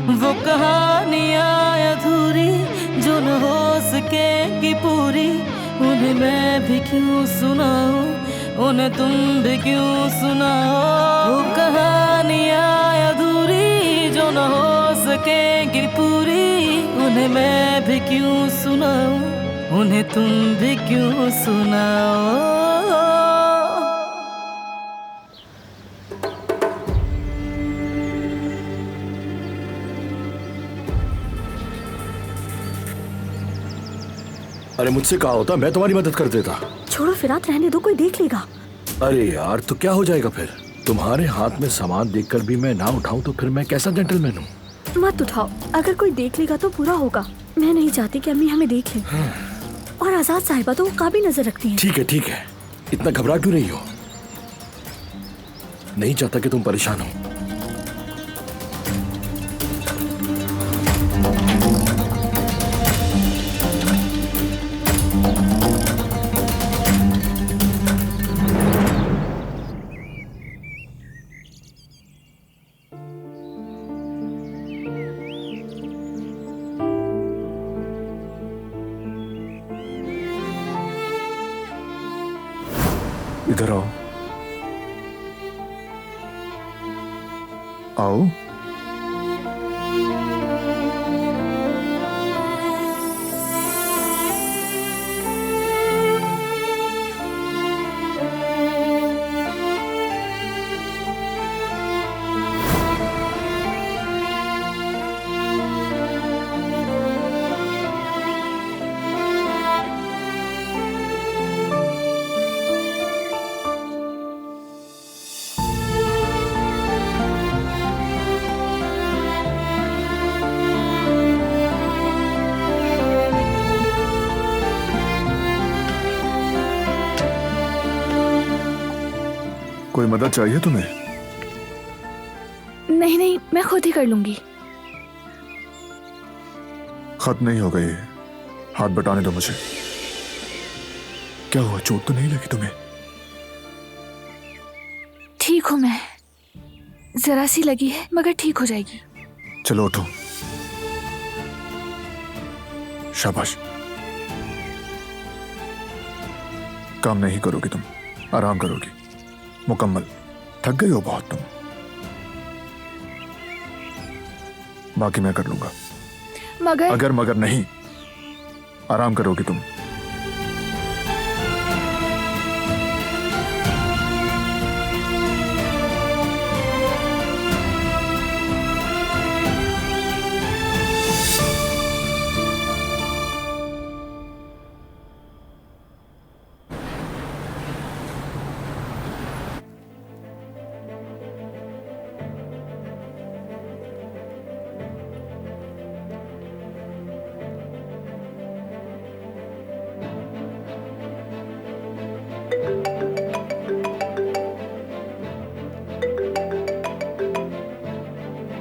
वो कहानियाँ अधूरी जो न हो सकेगी पूरी, उन्हें मैं भी क्यों सुनाऊं, उन्हें तुम भी क्यों सुनाओ। वो कहानियाँ अधूरी जो न हो सकेगी पूरी, उन्हें मैं भी क्यों सुनाऊं, उन्हें तुम भी क्यों सुनाओ। अरे मुझसे कहा होता, मैं तुम्हारी मदद कर देता। छोड़ो फिरात, रहने दो, कोई देख लेगा। अरे यार, तो क्या हो जाएगा फिर? तुम्हारे हाथ में सामान देखकर भी मैं ना उठाऊं तो फिर मैं कैसा जेंटलमैन हूँ? मत उठाओ, अगर कोई देख लेगा तो बुरा होगा। मैं नहीं चाहती कि अम्मी हमें देख लें। और आजाद साहिबा तो वो काफी नजर रखती हैं। ठीक है, इतना घबरा क्यों रही हो? नहीं चाहता कि तुम परेशान हो। इधर आओ। आओ। कोई मदद चाहिए तुम्हें? नहीं, मैं खुद ही कर लूंगी। खत नहीं हो गई, हाथ बटाने दो मुझे। क्या हुआ, चोट तो नहीं लगी तुम्हें? ठीक हूँ मैं, जरा सी लगी है मगर ठीक हो जाएगी। चलो उठो। शाबाश। काम नहीं करोगी तुम, आराम करोगी मुकम्मल। थक गई हो बहुत तुम। बाकी मैं कर लूंगा। मगर मगर नहीं, आराम करोगी तुम।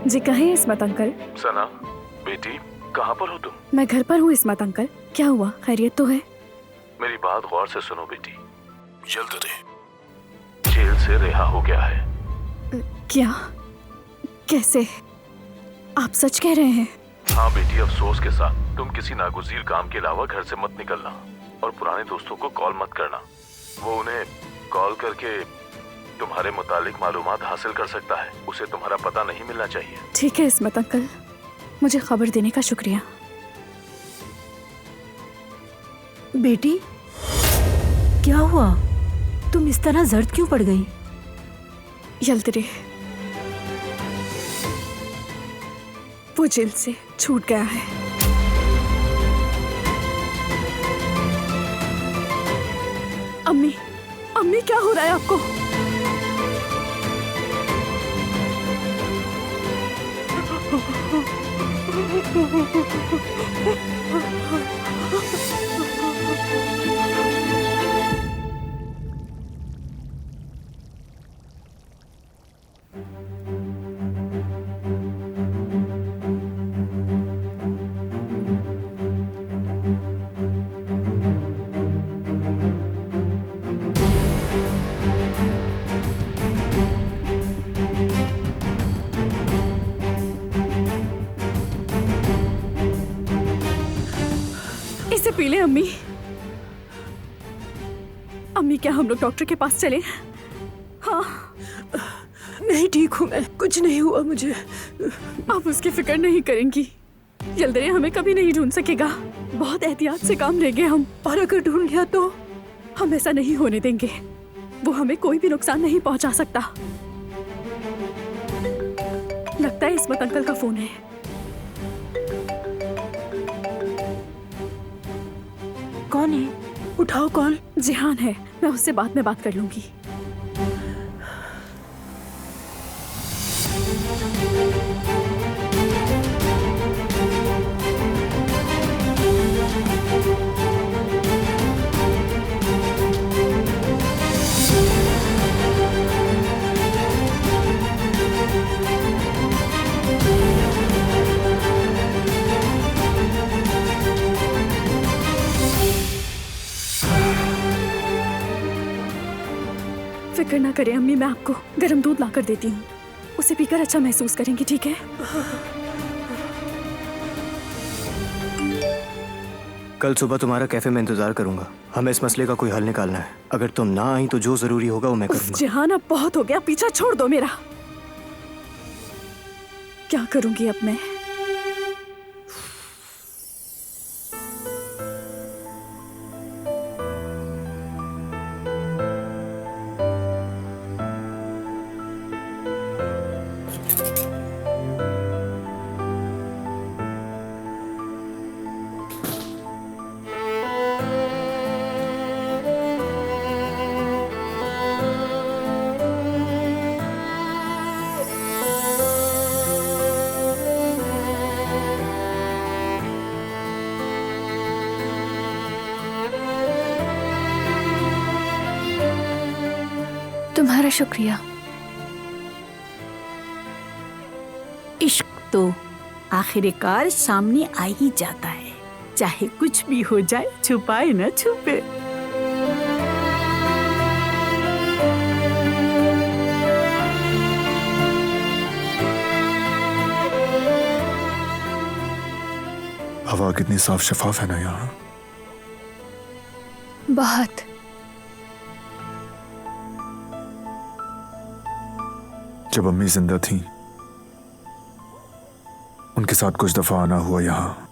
जी कहे इस्मत अंकल। सना बेटी, कहाँ पर हो तुम? मैं घर पर हूँ इस्मत अंकल। क्या हुआ, खैरियत तो है? मेरी बात गौर से सुनो बेटी। यल्दरे जेल से रिहा हो गया है। क्या? कैसे? आप सच कह रहे हैं? हाँ बेटी, अफसोस के साथ। तुम किसी नागुज़ीर काम के अलावा घर से मत निकलना और पुराने दोस्तों को कॉल मत करना। वो उन्हें कॉल करके तुम्हारे मुतालिक मालूमात हासिल कर सकता है। उसे तुम्हारा पता नहीं मिलना चाहिए। ठीक है इस्मत अंकल, मुझे खबर देने का शुक्रिया। बेटी क्या हुआ, तुम इस तरह जर्द क्यों पड़ गई? यल्दरे वो जेल से छूट गया है। अम्मी क्या हो रहा है आपको? पी ले अम्मी। अम्मी क्या हम लोग डॉक्टर के पास चले? हाँ नहीं, ठीक हूँ मैं, कुछ नहीं हुआ मुझे। आप उसकी फिक्र नहीं करेंगी। यल्दरे हमें कभी नहीं ढूंढ सकेगा। बहुत एहतियात से काम लेंगे हम। और अगर ढूंढ लिया तो? हम ऐसा नहीं होने देंगे। वो हमें कोई भी नुकसान नहीं पहुंचा सकता। लगता है इस्मत अंकल का फोन है। कौन है? उठाओ कॉल। जिहान है, मैं उससे बाद में बात कर लूंगी। फिक्र ना करें अम्मी, मैं आपको गर्म दूध ला कर देती हूँ। उसे पीकर अच्छा महसूस करेंगी, ठीक है? कल सुबह तुम्हारा कैफे में इंतजार करूंगा। हमें इस मसले का कोई हल निकालना है। अगर तुम ना आई तो जो जरूरी होगा वो मैं करूंगा। जिहान अब बहुत हो गया, पीछा छोड़ दो मेरा। क्या करूंगी अब मैं? तुम्हारा शुक्रिया। इश्क तो आखिरकार सामने आ ही जाता है, चाहे कुछ भी हो जाए, छुपाए न छुपे। हवा कितनी साफ शफाफ है ना यहाँ। बहुत। जब अम्मी जिंदा थी उनके साथ कुछ दफा आना हुआ यहाँ।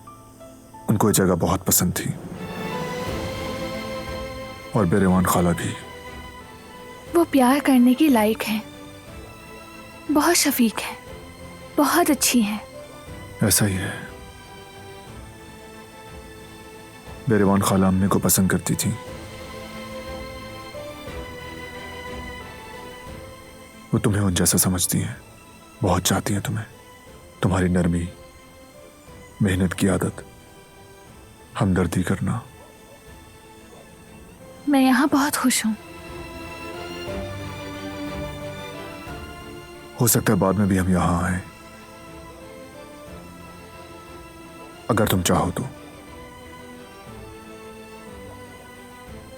उनको ये जगह बहुत पसंद थी और बेरेवान खाला भी। वो प्यार करने की लायक है, बहुत शफीक है, बहुत अच्छी है। ऐसा ही है। बेरेवान खाला अम्मी को पसंद करती थी। वो तुम्हें उन जैसा समझती हैं, बहुत चाहती हैं तुम्हें। तुम्हारी नरमी, मेहनत की आदत, हमदर्दी करना। मैं यहाँ बहुत खुश हूँ। हो सकता है बाद में भी हम यहाँ आए, अगर तुम चाहो तो।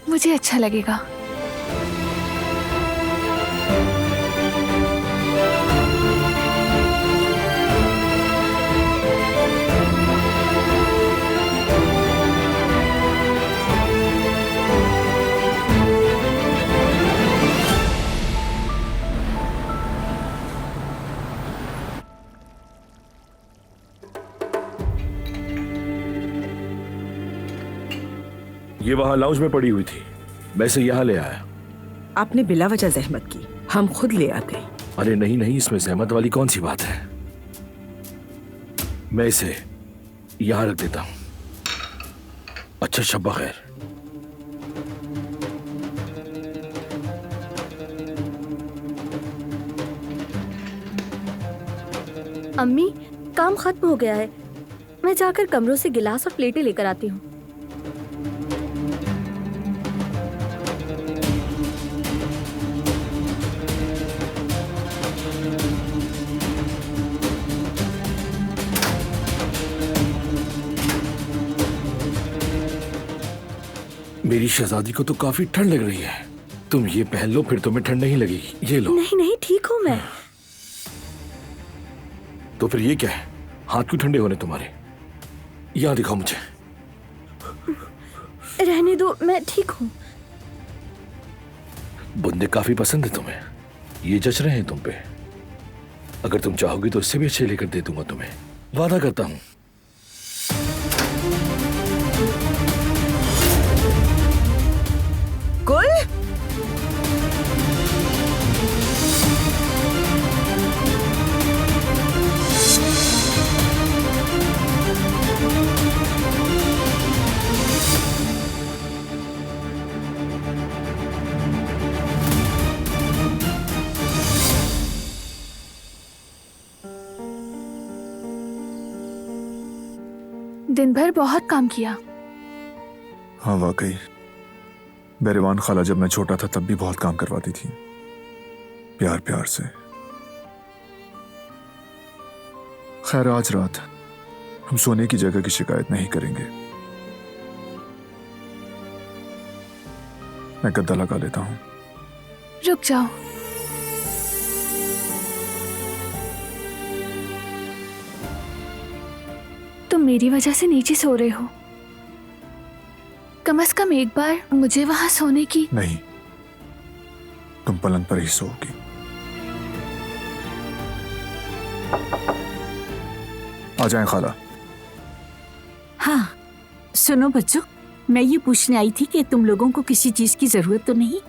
मुझे अच्छा लगेगा। ये वहां लाउंज में पड़ी हुई थी, मैं इसे यहाँ ले आया। आपने बिला वजह जहमत की, हम खुद ले आते। अरे नहीं नहीं, इसमें जहमत वाली कौन सी बात है। मैं इसे यहाँ रख देता हूँ। अच्छा शब्बा खैर। अम्मी, काम खत्म हो गया है। मैं जाकर कमरों से गिलास और प्लेटें लेकर आती हूँ। मेरी शहजादी को तो काफी ठंड लग रही है। तुम ये पहन लो, फिर तुम्हें ठंड नहीं लगेगी। ये लो। नहीं नहीं, ठीक हूँ मैं। तो फिर ये क्या है? हाथ क्यों ठंडे होने तुम्हारे? यहाँ दिखाओ मुझे। रहने दो, मैं ठीक हूँ। बंदे काफी पसंद है तुम्हें, ये जच रहे हैं तुम पे। अगर तुम चाहोगी तो इससे भी अच्छे लेकर दे दूंगा तुम्हें, वादा करता हूं। कुल दिन भर बहुत काम किया। हाँ वाकई, बेरीवान खाला जब मैं छोटा था तब भी बहुत काम करवाती थी, प्यार प्यार से। खैर आज रात हम सोने की जगह की शिकायत नहीं करेंगे। मैं गद्दा लगा लेता हूं। रुक जाओ, तुम मेरी वजह से नीचे सो रहे हो। कम से कम एक बार मुझे वहां सोने की। नहीं, तुम पलंग पर ही सोओगी। आ जाएं खाला। हाँ सुनो बच्चों, मैं ये पूछने आई थी कि तुम लोगों को किसी चीज की जरूरत तो नहीं?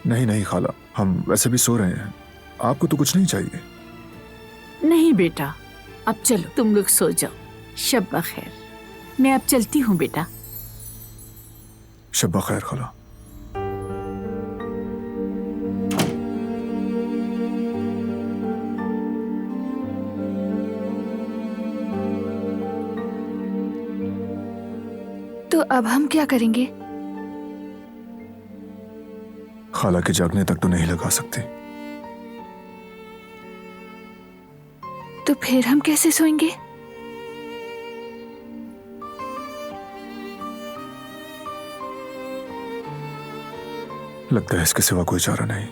नहीं नहीं खाला, हम वैसे भी सो रहे हैं, आपको तो कुछ नहीं चाहिए। नहीं बेटा, अब चलो तुम लोग सो जाओ। शब्बा खैर, मैं अब चलती हूँ बेटा। शब्बा खैर खाला। तो अब हम क्या करेंगे? खाला के जागने तक तो नहीं लगा सकते। तो फिर हम कैसे सोएंगे? लगता है इसके सिवा कोई चारा नहीं।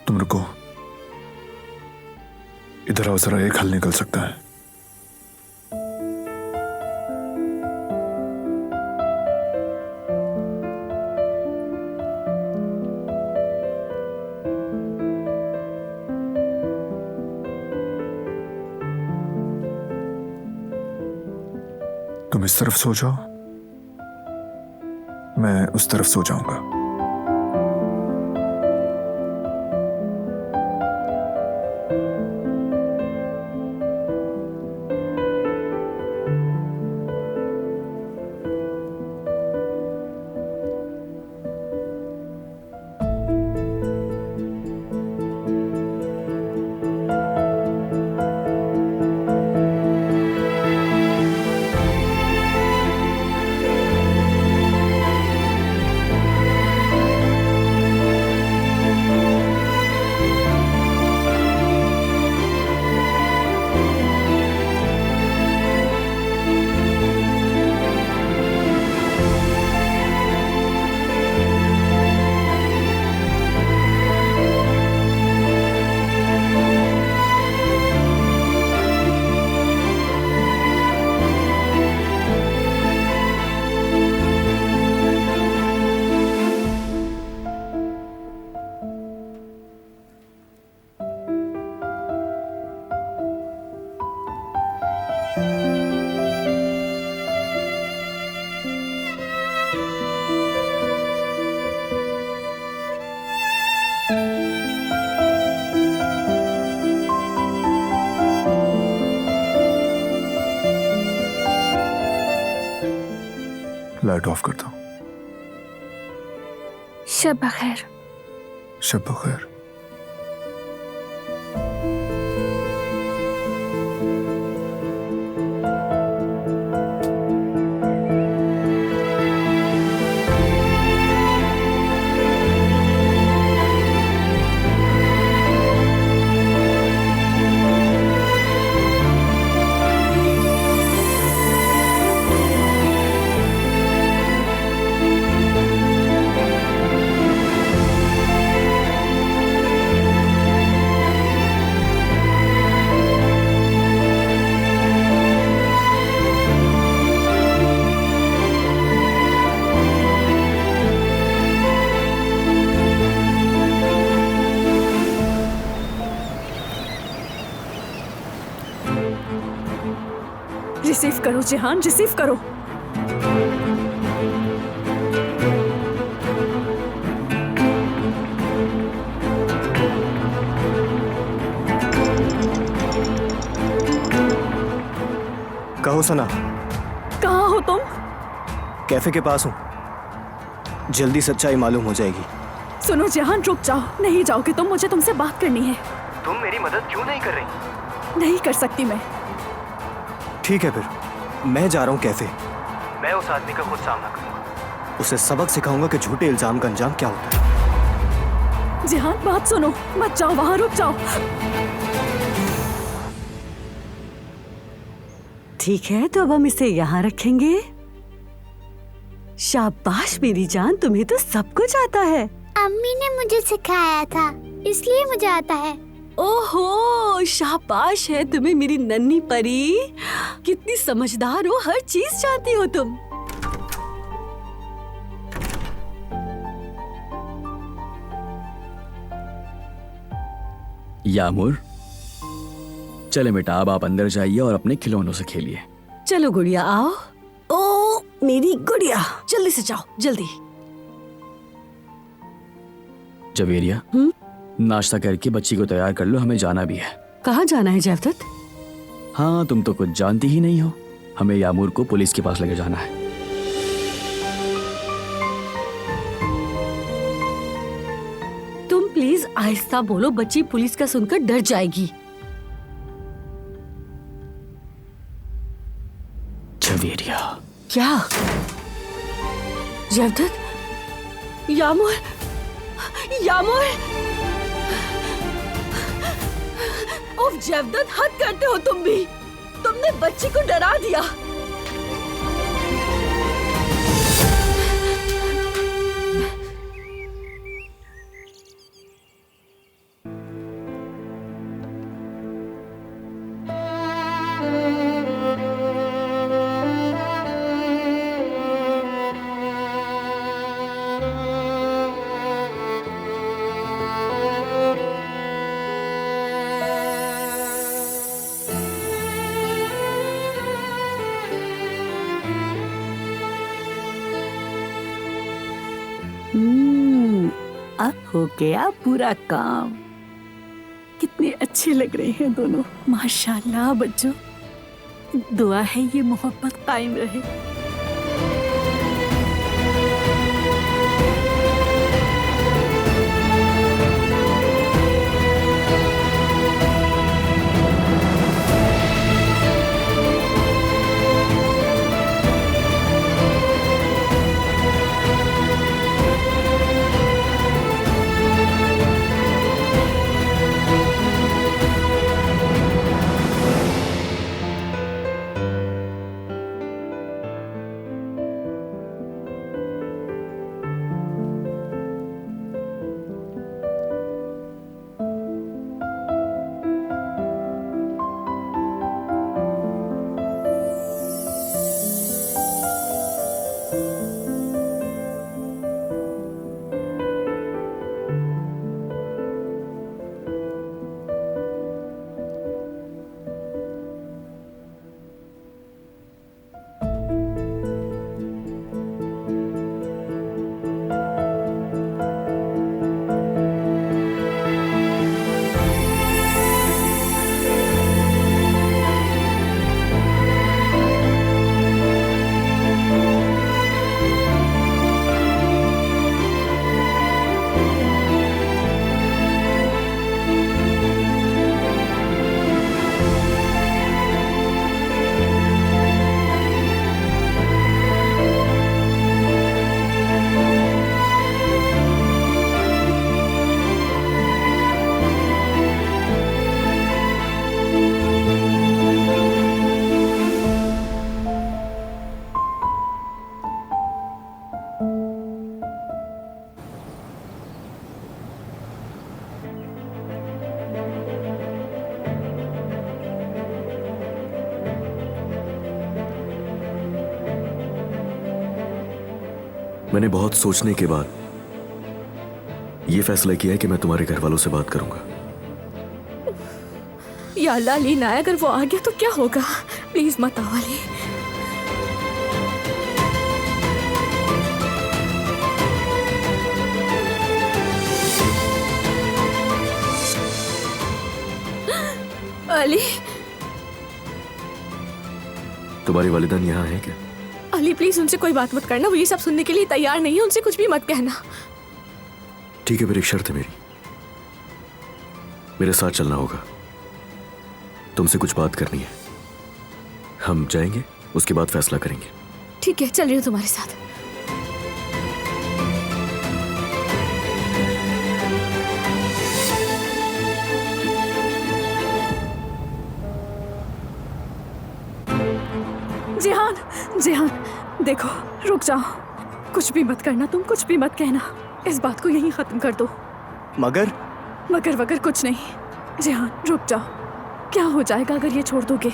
तुम रुको, इधर आओ जरा, एक हल निकल सकता है। तुम इस तरफ सो जाओ, मैं उस तरफ सो जाऊंगा। लाइट ऑफ करता हूं। शब्बा खैर। शब खैर। रिसीव करो जिहान, रिसीव करो। कहो सना, कहाँ हो तुम? कैफे के पास हूँ। जल्दी सच्चाई मालूम हो जाएगी। सुनो जिहान, रुक जाओ। नहीं जाओगे तुम, मुझे तुमसे बात करनी है। तुम मेरी मदद क्यों नहीं कर रही? नहीं कर सकती मैं। ठीक है फिर, मैं जा रहा हूँ कैफे। मैं उस आदमी का खुद सामना करूंगा। उसे सबक सिखाऊंगा कि झूठे इल्जाम का अंजाम क्या होता है। जिहान बात सुनो, मत जाओ वहां, रुक जाओ। ठीक है, तो अब हम इसे यहाँ रखेंगे। शाबाश मेरी जान, तुम्हें तो सब कुछ आता है। अम्मी ने मुझे सिखाया था, इसलिए मुझे आता है। ओहो, शाबाश है तुम्हें मेरी नन्ही परी। कितनी समझदार हो, हर चीज जानती हो तुम। यामुर, चले बेटा, अब आप अंदर जाइए और अपने खिलौनों से खेलिए। चलो गुड़िया आओ। ओ मेरी गुड़िया, जल्दी से जाओ, जल्दी। जवेरिया, नाश्ता करके बच्ची को तैयार कर लो, हमें जाना भी है। कहाँ जाना है जयवदत्त? हाँ, तुम तो कुछ जानती ही नहीं हो। हमें यामुर को पुलिस के पास लेके जाना है। तुम प्लीज आहिस्ता बोलो, बच्ची पुलिस का सुनकर डर जाएगी। जवेरिया। क्या? जयवदत्त, यामुर, यामुर। उफ जयवदत्त, हद करते हो तुम भी। तुमने बच्ची को डरा दिया। अब हो गया पूरा काम। कितने अच्छे लग रहे हैं दोनों, माशाल्लाह। बच्चों, दुआ है ये मोहब्बत कायम रहे। मैंने बहुत सोचने के बाद ये फैसला किया है कि मैं तुम्हारे घर वालों से बात करूंगा। या अल्लाह, लीना, अगर वो आ गया तो क्या होगा? प्लीज मत आओ अली। अली, तुम्हारी वालिदान यहाँ है क्या? अली प्लीज उनसे कोई बात मत करना, वो ये सब सुनने के लिए तैयार नहीं है, उनसे कुछ भी मत कहना। ठीक है, मेरी एक शर्त है मेरी, मेरे साथ चलना होगा, तुमसे कुछ बात करनी है। हम जाएंगे, उसके बाद फैसला करेंगे। ठीक है, चल रही हूँ तुम्हारे साथ। जिहान, जिहान देखो, रुक जाओ, कुछ भी मत करना, तुम कुछ भी मत कहना, इस बात को यहीं खत्म कर दो। मगर मगर वगर कुछ नहीं। जिहान रुक जाओ, क्या हो जाएगा अगर ये छोड़ दोगे?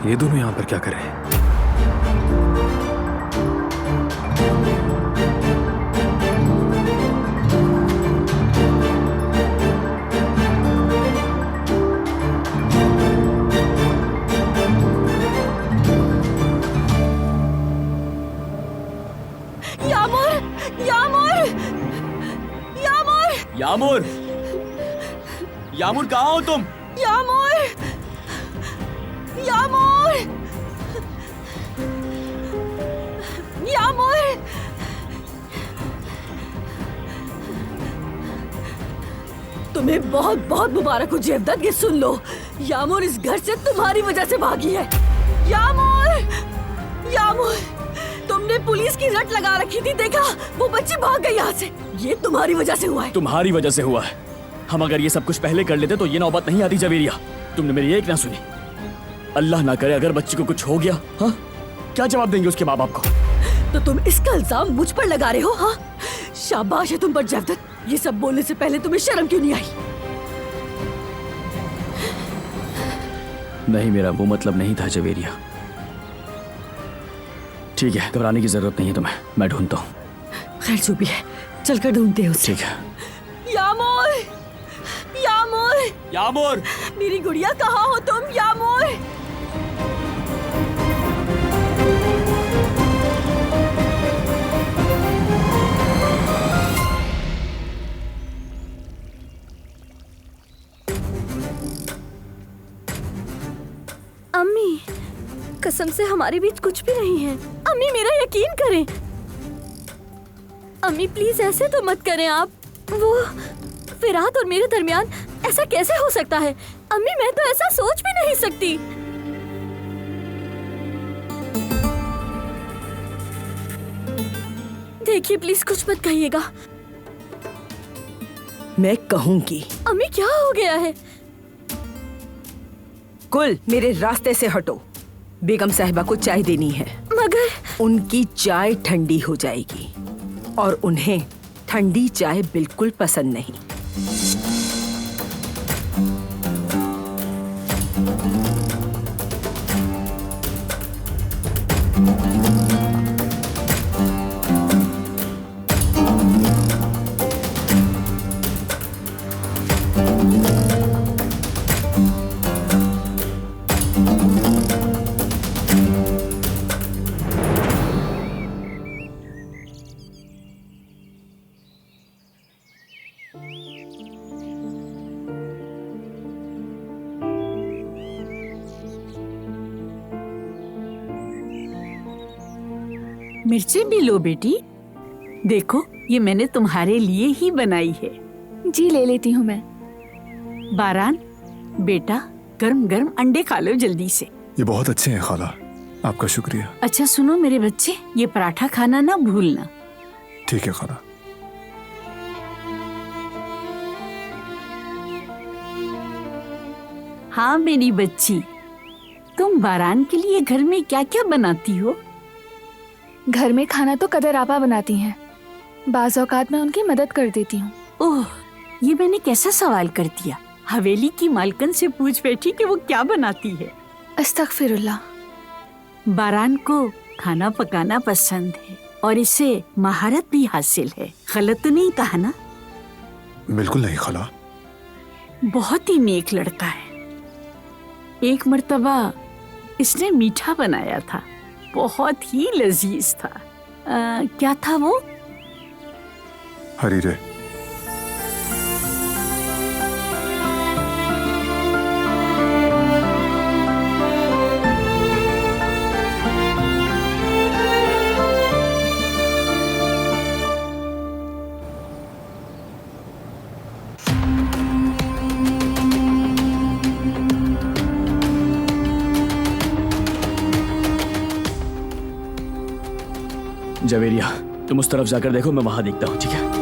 ये दोनों यहां पर क्या कर रहे हैं? यामूर, यामूर कहाँ हो तुम? यामूर, यामूर, यामूर, तुम्हें बहुत बहुत मुबारक हो जेवदत्त, ये सुन लो, यामूर इस घर से तुम्हारी वजह से भागी है। यामूर, यामूर, तुमने तुमने पुलिस की रट लगा रखी थी, देखा वो बच्ची भाग गई यहाँ से। ये तुम्हारी वजह से हुआ है। तुम्हारी वजह से हुआ है। हम अगर ये सब कुछ पहले कर लेते तो ये नौबत नहीं आती जवेरिया। तुमने मेरी एक ना सुनी। अल्लाह ना करे अगर बच्ची को कुछ हो गया, हाँ क्या जवाब देंगे उसके माँ बाप को? तो तुम इसका इल्जाम मुझ पर लगा रहे हो? हाँ शाबाश है तुम पर जवदत। ये सब बोलने से पहले तुम्हें शर्म क्यों नहीं आई? नहीं, मेरा वो मतलब नहीं था जवेरिया। ठीक है, घबराने की जरूरत नहीं है तुम्हें, मैं ढूंढता हूँ। खैर जो भी है, चलकर ढूंढते हैं उसे। ठीक है। यामोर, यामोर, यामोर, मेरी गुड़िया कहाँ हो तुम? यामोर, अम्मी, कसम से हमारे बीच कुछ भी नहीं है। अम्मी मेरा यकीन करें। अम्मी प्लीज ऐसे तो मत करें आप। वो फिरात और मेरे दरमियान ऐसा कैसे हो सकता है? अम्मी मैं तो ऐसा सोच भी नहीं सकती। देखिए प्लीज कुछ मत कहिएगा। मैं कहूंगी। अम्मी क्या हो गया है? कुल मेरे रास्ते से हटो। बेगम साहिबा को चाय देनी है। मगर उनकी चाय ठंडी हो जाएगी और उन्हें ठंडी चाय बिल्कुल पसंद नहीं। मिर्चें भी लो बेटी। देखो ये मैंने तुम्हारे लिए ही बनाई है। जी ले लेती हूँ मैं। बारान बेटा, गरम गरम अंडे खा लो जल्दी से। ये बहुत अच्छे हैं खाला, आपका शुक्रिया। अच्छा सुनो मेरे बच्चे, ये पराठा खाना ना भूलना। ठीक है खाला। हाँ मेरी बच्ची, तुम बारान के लिए घर में क्या क्या बनाती हो? घर में खाना तो कदर आपा बनाती हैं। बाज़ औकात मैं उनकी मदद कर देती हूँ। ओह, ये मैंने कैसा सवाल कर दिया? हवेली की मालकन से पूछ बैठी कि वो क्या बनाती है। अस्तगफिरुल्लाह। बारान को खाना पकाना पसंद है और इसे महारत भी हासिल है। गलत तो नहीं कहा ना? बिल्कुल नहीं खाला। बहुत ही नेक लड़का है। एक मर्तबा इसने मीठा बनाया था, बहुत ही लजीज था। क्या था वो? हरीरे। जवेरिया, तुम उस तरफ जाकर देखो, मैं वहां देखता हूँ। ठीक है?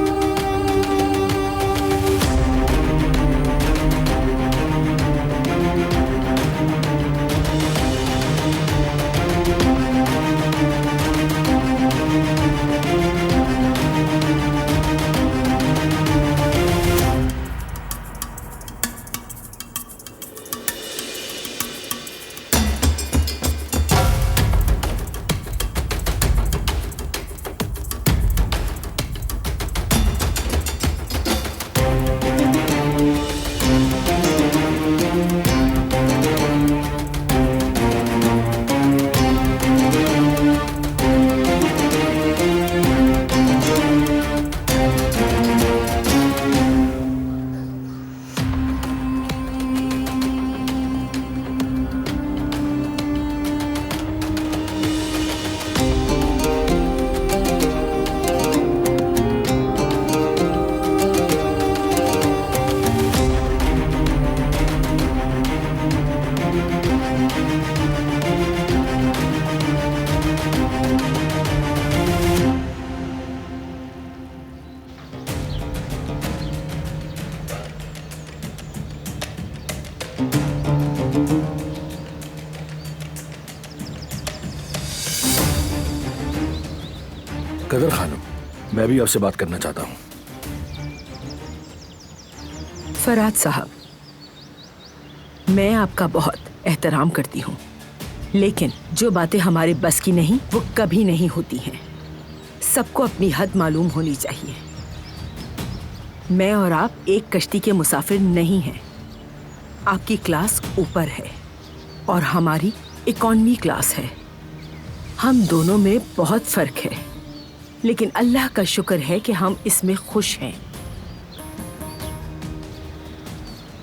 कदर खानम, मैं भी आपसे बात करना चाहता हूँ। फराद साहब, मैं आपका बहुत एहतराम करती हूँ, लेकिन जो बातें हमारे बस की नहीं वो कभी नहीं होती हैं। सबको अपनी हद मालूम होनी चाहिए। मैं और आप एक कश्ती के मुसाफिर नहीं हैं। आपकी क्लास ऊपर है और हमारी इकॉनमी क्लास है। हम दोनों में बहुत फर्क है, लेकिन अल्लाह का शुक्र है कि हम इसमें खुश हैं।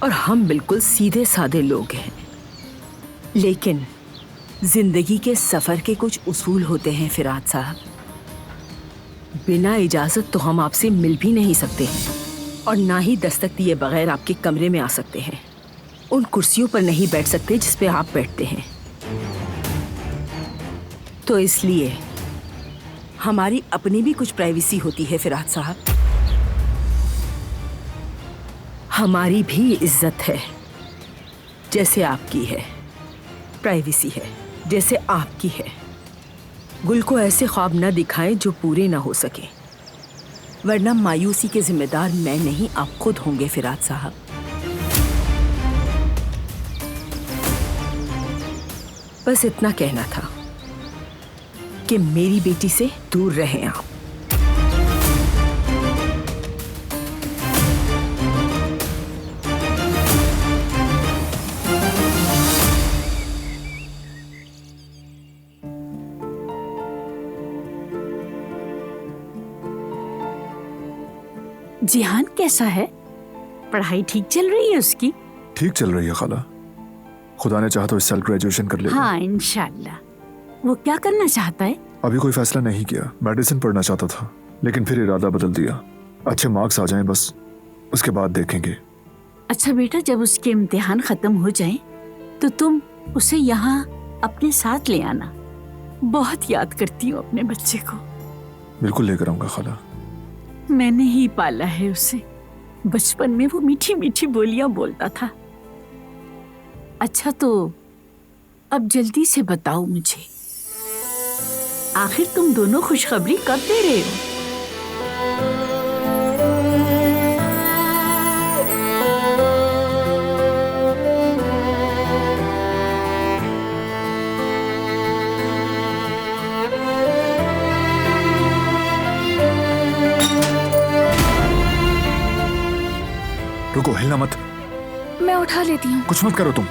और हम बिल्कुल सीधे साधे लोग हैं, लेकिन जिंदगी के सफर के कुछ उसूल होते हैं फिराद साहब। बिना इजाजत तो हम आपसे मिल भी नहीं सकते हैं और ना ही दस्तक दिए बगैर आपके कमरे में आ सकते हैं। उन कुर्सियों पर नहीं बैठ सकते जिस पे आप बैठते हैं। तो इसलिए हमारी अपनी भी कुछ प्राइवेसी होती है फिराद साहब। हमारी भी इज्जत है, जैसे आपकी है। प्राइवेसी है, जैसे आपकी है। गुल को ऐसे ख्वाब न दिखाएं जो पूरे ना हो सके, वरना मायूसी के जिम्मेदार मैं नहीं, आप खुद होंगे फिराद साहब। बस इतना कहना था कि मेरी बेटी से दूर रहें आप। जिहान कैसा है? पढ़ाई ठीक चल रही है उसकी? ठीक चल रही है खाला। खुदा ने चाहा तो इस साल ग्रेजुएशन कर लेगा। हाँ इंशाल्लाह। वो क्या करना चाहता है? अभी कोई फैसला नहीं किया। मेडिसिन पढ़ना चाहता था, लेकिन फिर इरादा बदल दिया। अच्छे मार्क्स आ जाएं बस, उसके बाद देखेंगे। अच्छा बेटा, जब उसके इम्तिहान खत्म हो जाएं, तो तुम उसे यहाँ अपने साथ ले आना। बहुत याद करती हूँ अपने बच्चे को। बिल्कुल लेकर आऊंगा खाला। मैंने ही पाला है उसे। बचपन में वो मीठी मीठी बोलियां बोलता था। अच्छा, तो अब जल्दी से बताओ मुझे, आखिर तुम दोनों खुशखबरी कब दे रहे हो? रुको, हिलना मत। मैं उठा लेती हूँ। कुछ मत करो तुम।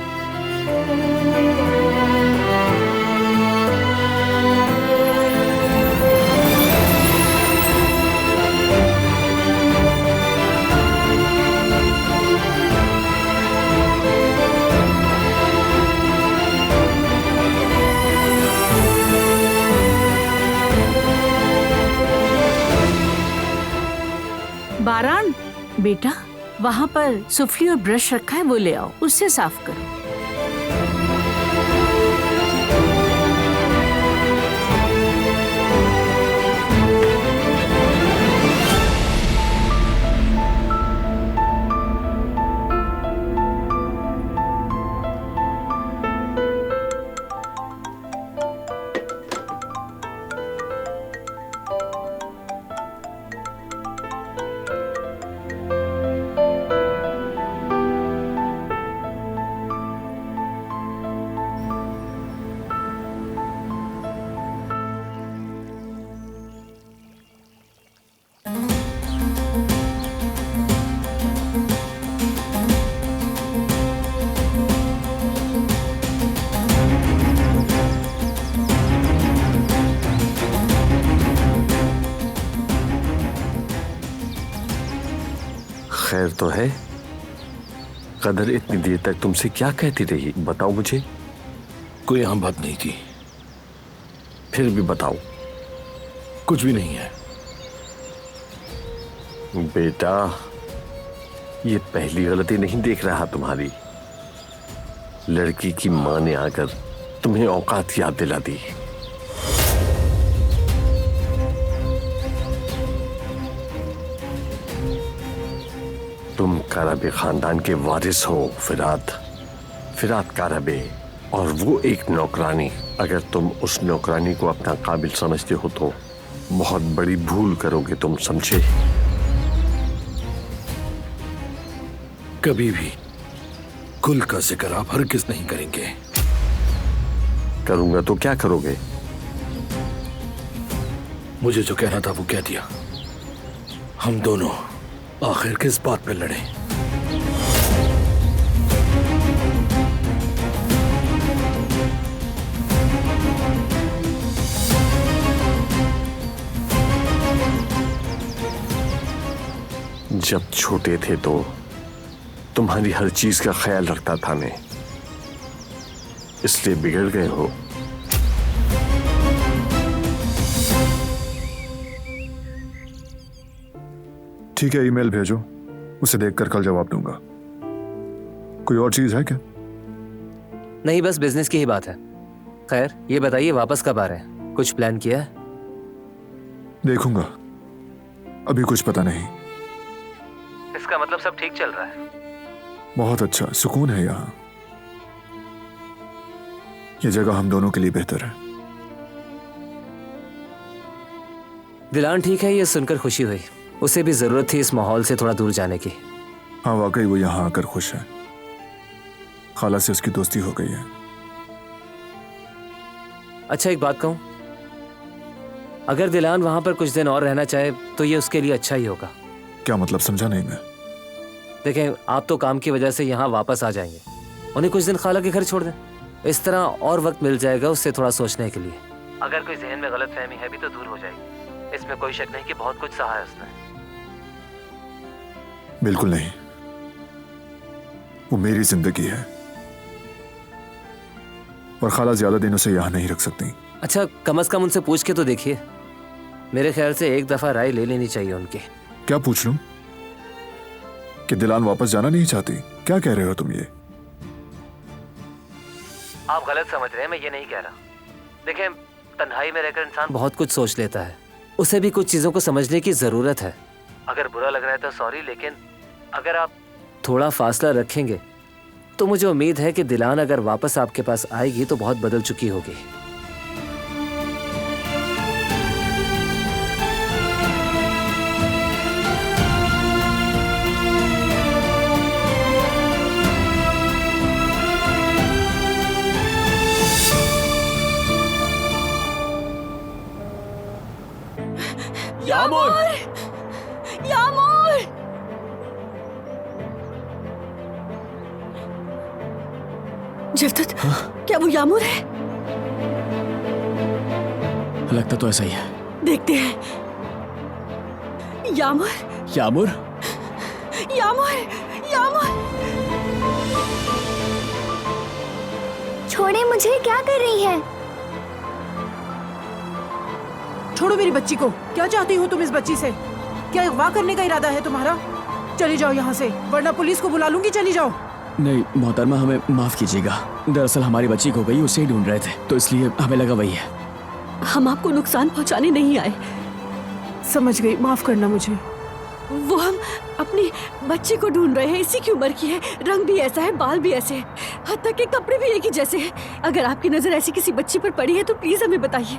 बारान बेटा, वहाँ पर सुफली और ब्रश रखा है, वो ले आओ, उससे साफ करो। खैर तो है। कदर इतनी देर तक तुमसे क्या कहती रही, बताओ मुझे। कोई आम बात नहीं थी। फिर भी बताओ। कुछ भी नहीं है बेटा, ये पहली गलती नहीं देख रहा तुम्हारी। लड़की की मां ने आकर तुम्हें औकात याद दिला दी। तुम कारबे खानदान के वारिस हो फिराद कारबे, और वो एक नौकरानी। अगर तुम उस नौकरानी को अपना काबिल समझते हो तो बहुत बड़ी भूल करोगे तुम, समझे? कभी भी कुल का जिक्र आप हरगिज नहीं करेंगे। करूंगा तो क्या करोगे? मुझे जो कहना था वो कह दिया। हम दोनों आखिर किस बात पे लड़े? जब छोटे थे तो तुम्हारी हर चीज का ख्याल रखता था मैं, इसलिए बिगड़ गए हो। ठीक है, ईमेल भेजो, उसे देखकर कल जवाब दूंगा। कोई और चीज है क्या? नहीं, बस बिजनेस की ही बात है। खैर, ये बताइए वापस कब आ रहे हैं? कुछ प्लान किया है? देखूंगा, अभी कुछ पता नहीं। इसका मतलब सब ठीक चल रहा है? बहुत अच्छा, सुकून है यहाँ। ये जगह हम दोनों के लिए बेहतर है। दिलान ठीक है, ये सुनकर खुशी हुई। उसे भी जरूरत थी इस माहौल से थोड़ा दूर जाने की। हाँ, वाकई वो यहाँ आकर खुश है। खाला से उसकी दोस्ती हो गई है। अच्छा, एक बात कहूं, अगर दिलान वहां पर कुछ दिन और रहना चाहे तो ये उसके लिए अच्छा ही होगा। क्या मतलब? समझा नहीं मैं। देखें, आप तो काम की वजह से यहाँ वापस आ जाएंगे, उन्हें कुछ दिन खाला के घर छोड़ दें। इस तरह और वक्त मिल जाएगा उससे थोड़ा सोचने के लिए। अगर कोई जहन में गलत फहमी है भी तो दूर हो जाएगी। इसमें कोई शक नहीं कि बहुत कुछ सहा है उसने। बिल्कुल नहीं, वो मेरी जिंदगी है और खाला ज्यादा दिन उसे यहाँ नहीं रख सकती। अच्छा, कम से कम उनसे पूछ के तो देखिए। मेरे ख्याल से एक दफा राय ले लेनी चाहिए उनकी। क्या पूछ लूं? कि दिलान वापस जाना नहीं चाहती? क्या कह रहे हो तुम ये? आप गलत समझ रहे हैं, मैं ये नहीं कह रहा। देखें, तन्हाई में रहकर इंसान बहुत कुछ सोच लेता है, उसे भी कुछ चीजों को समझने की जरूरत है। अगर बुरा लग रहा है तो सॉरी, लेकिन अगर आप थोड़ा फासला रखेंगे तो मुझे उम्मीद है कि दिलान अगर वापस आपके पास आएगी तो बहुत बदल चुकी होगी। यामूर! यामूर! जवदत, क्या वो यामूर है? लगता तो ऐसा ही है। देखते हैं। यामूर! यामूर! यामूर! यामूर! छोड़े मुझे, क्या कर रही है? छोड़ो मेरी बच्ची को। क्या चाहती हो तुम इस बच्ची से? क्या अगवा करने का इरादा है तुम्हारा? चली जाओ यहाँ से, वरना पुलिस को बुला लूंगी। चली जाओ। नहीं मोहतरमा, हमें माफ कीजिएगा। दरअसल हमारी बच्ची खो गई, उसे ही ढूंढ रहे थे, तो इसलिए हमें लगा वही है। हम आपको नुकसान पहुंचाने नहीं आए। समझ गई, माफ करना मुझे। वो हम अपनी बच्ची को ढूंढ रहे हैं। इसी की उम्र की है, रंग भी ऐसा है, बाल भी ऐसे, हत्ता के कपड़े भी एक ही जैसे हैं। अगर आपकी नजर ऐसी किसी बच्ची पर पड़ी है तो प्लीज हमें बताइए।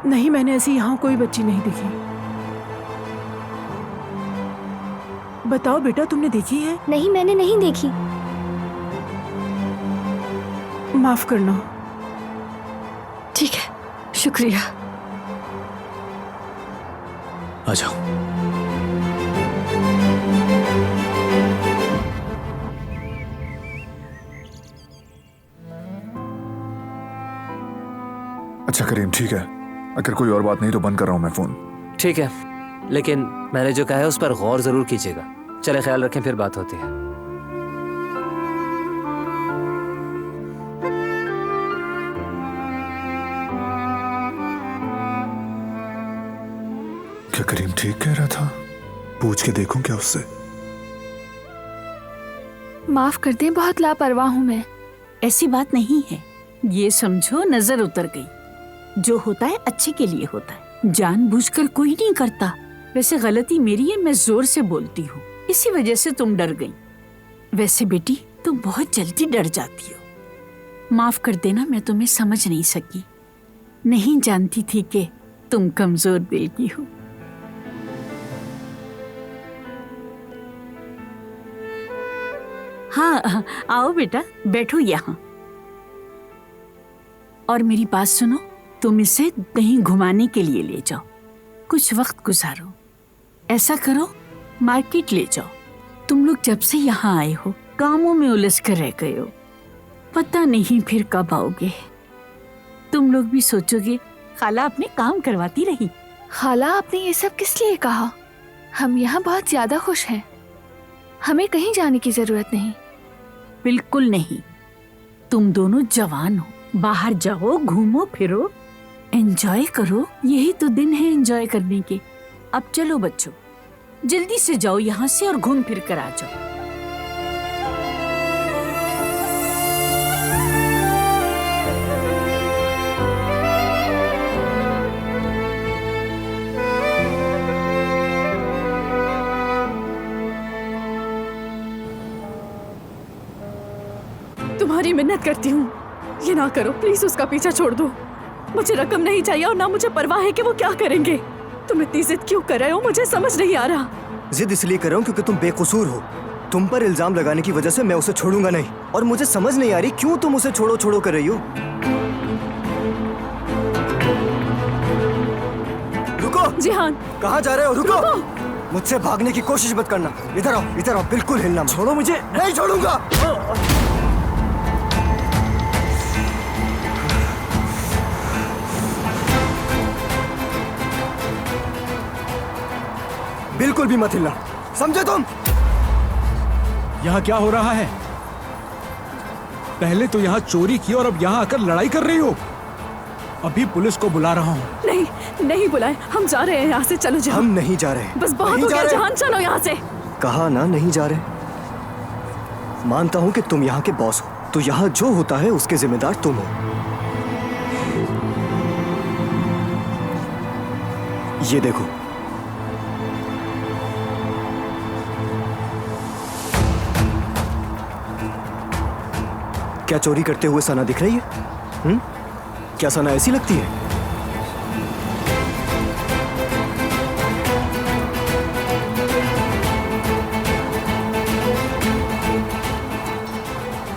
नहीं, मैंने ऐसी यहाँ कोई बच्ची नहीं देखी। बताओ बेटा, तुमने देखी है? नहीं, मैंने नहीं देखी। माफ करना। ठीक है, शुक्रिया। आ जाओ। अच्छा करीम, ठीक है, अगर कोई और बात नहीं तो बंद कर रहा हूं मैं फोन। ठीक है, लेकिन मैंने जो कहा है उस पर गौर जरूर कीजिएगा। चले, ख्याल रखें, फिर बात होती है। क्या करीम ठीक कह रहा था? पूछ के देखूं क्या उससे? माफ कर दें, बहुत लापरवाह हूँ मैं। ऐसी बात नहीं है, ये समझो नजर उतर गई। जो होता है अच्छे के लिए होता है, जानबूझकर कोई नहीं करता। वैसे गलती मेरी है, मैं जोर से बोलती हूँ, इसी वजह से तुम डर गई। वैसे बेटी, तुम बहुत जल्दी डर जाती हो। माफ कर देना, मैं तुम्हें समझ नहीं सकी। नहीं जानती थी कि तुम कमजोर दिल की हो। हाँ, आओ बेटा, बैठो यहाँ। और मेरी बात सुनो, तुम इसे कहीं घुमाने के लिए ले जाओ, कुछ वक्त गुजारो। ऐसा करो, मार्केट ले जाओ। तुम लोग जब से यहाँ आए हो कामों में उलझ कर रह गए हो, पता नहीं फिर कब आओगे। तुम लोग भी सोचोगे खाला अपने काम करवाती रही। खाला, आपने ये सब किस लिए कहा? हम यहाँ बहुत ज्यादा खुश हैं, हमें कहीं जाने की जरूरत नहीं। बिल्कुल नहीं, तुम दोनों जवान हो, बाहर जाओ, घूमो फिरो, एंजॉय करो। यही तो दिन है एंजॉय करने के। अब चलो बच्चों, जल्दी से जाओ यहाँ से और घूम फिर कर आ जाओ। तुम्हारी मिन्नत करती हूँ, ये ना करो प्लीज। उसका पीछा छोड़ दो। मुझे रकम नहीं चाहिए और ना मुझे परवाह है कि वो क्या करेंगे। तुम इतनी जिद क्यों कर रहे हो, मुझे समझ नहीं आ रहा। जिद इसलिए कर रहा हूँ क्योंकि तुम बेकसूर हो। तुम पर इल्जाम लगाने की वजह से मैं उसे छोड़ूंगा नहीं, और मुझे समझ नहीं आ रही क्यों तुम उसे छोड़ो छोड़ो कर रही हो। रुको। जिहान, कहाँ जा रहे हो? रुको। मुझसे भागने की कोशिश मत करना। इधर आओ, इधर आओ, बिल्कुल हिलना मत। छोड़ो मुझे। नहीं छोड़ूंगा। बिल्कुल भी मत हिलना, समझे तुम? यहाँ क्या हो रहा है? पहले तो यहाँ चोरी की और अब यहाँ आकर लड़ाई कर रही हो। अभी पुलिस को बुला रहा हूँ। नहीं, नहीं बुलाए, हम जा रहे हैं यहाँ से। चलो जहां। हम नहीं जा रहे। बस बहुत हो गया जहान, चलो यहाँ से। कहा ना नहीं जा रहे। मानता हूँ कि तुम यहाँ के बॉस हो, तो यहाँ जो होता है उसके जिम्मेदार तुम हो। ये देखो, क्या चोरी करते हुए सना दिख रही है? क्या सना ऐसी लगती है?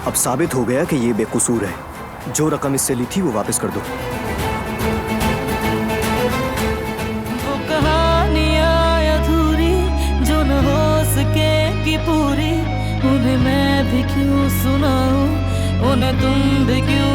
अब साबित हो गया कि ये बेकसूर है। जो रकम इससे ली थी वो वापस कर दो। वो कहानियां अधूरी जो न हो सके कि पूरी, उन्हें मैं भी क्यों सुनाऊं, उन्हें तुम भी क्यों